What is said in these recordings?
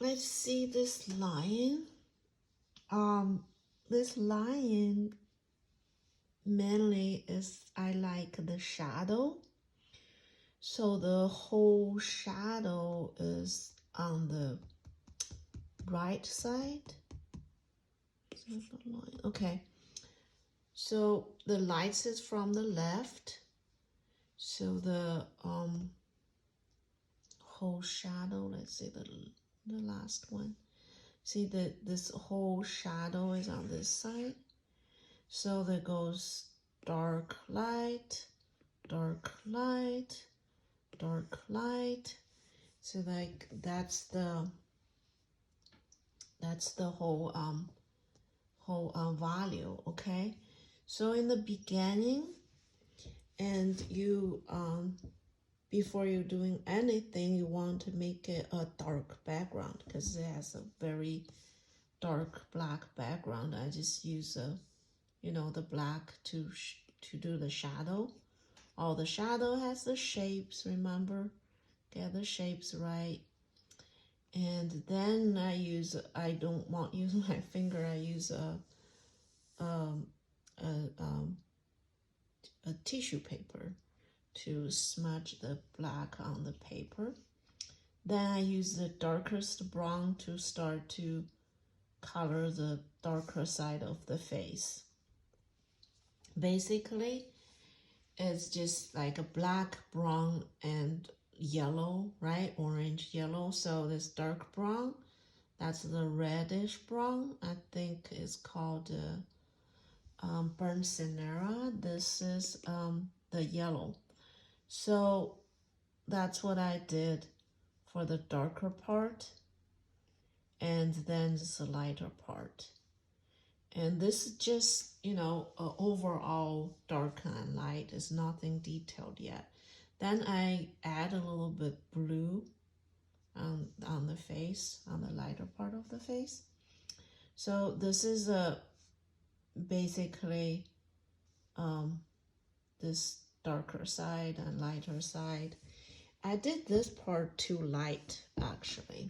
let's see this lion. This lion mainly is I like the shadow. So the whole shadow is on the right side. Okay. So the light is from the left. So the whole shadow, let's say the last one. See that this whole shadow is on this side. So there goes dark light, dark light, dark light. So like that's the whole value, okay? So in the beginning, and you before you're doing anything, you want to make it a dark background because it has a very dark black background. I just use the black to do the shadow. All the shadow has the shapes, remember? Get the shapes right. And then I don't want use my finger, I use a tissue paper to smudge the black on the paper. Then I use the darkest brown to start to color the darker side of the face. Basically, it's just like a black, brown, and yellow, right? Orange, yellow. So this dark brown, that's the reddish brown. I think it's called burnt sienna. This is the yellow. So that's what I did for the darker part, and then the lighter part. And this is just, overall dark and light. Is nothing detailed yet. Then I add a little bit blue on the face, on the lighter part of the face. So this is basically this darker side and lighter side. I did this part too light actually,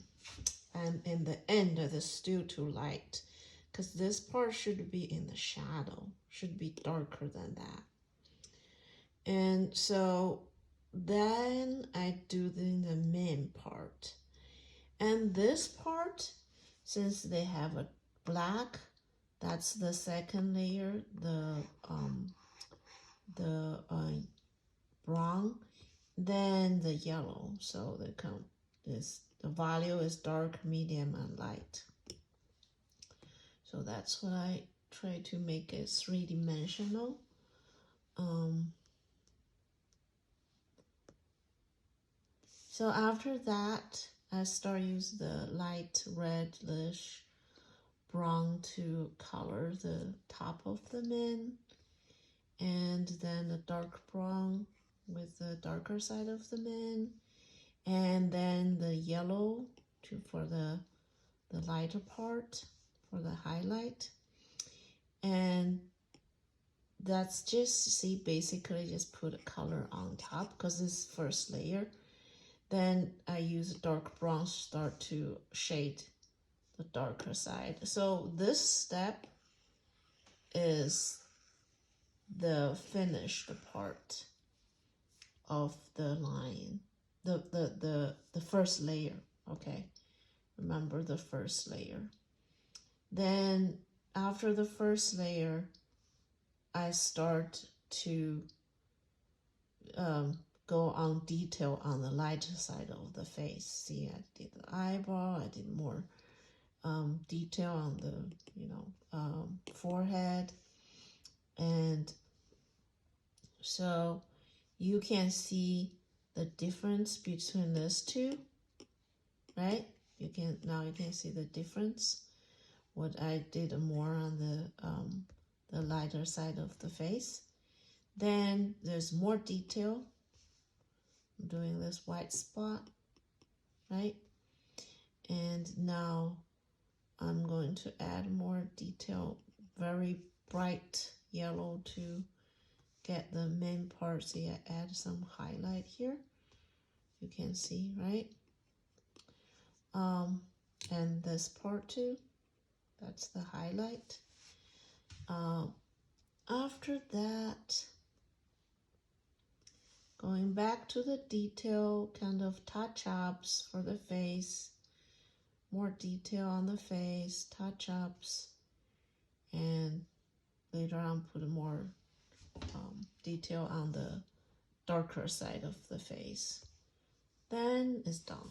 and in the end it is still too light because this part should be in the shadow, should be darker than that. And so then I do the main part, and this part, since they have a black, that's the second layer, the brown, then the yellow. So the value is dark, medium, and light. So that's what I try to make it three-dimensional. So after that, I start use the light reddish brown to color the top of the mane, and then the dark brown with the darker side of the mane, and then the yellow for the lighter part for the highlight. And that's just, see, basically just put a color on top because this first layer. Then I use dark brown to start to shade the darker side. So this step is the finished part of the line, the first layer, okay? Remember the first layer. Then after the first layer, I start to go on detail on the lighter side of the face. See, I did the eyebrow, I did more detail on the forehead. And so you can see the difference between these two, right? Now you can see the difference. What I did more on the lighter side of the face. Then there's more detail. I'm doing this white spot, right? And now I'm going to add more detail, very bright yellow to get the main part. See, I add some highlight here. You can see, right? and this part too. That's the highlight. After that, going back to the detail kind of touch-ups for the face, more detail on the face, touch-ups, and later on put more detail on the darker side of the face. Then it's done.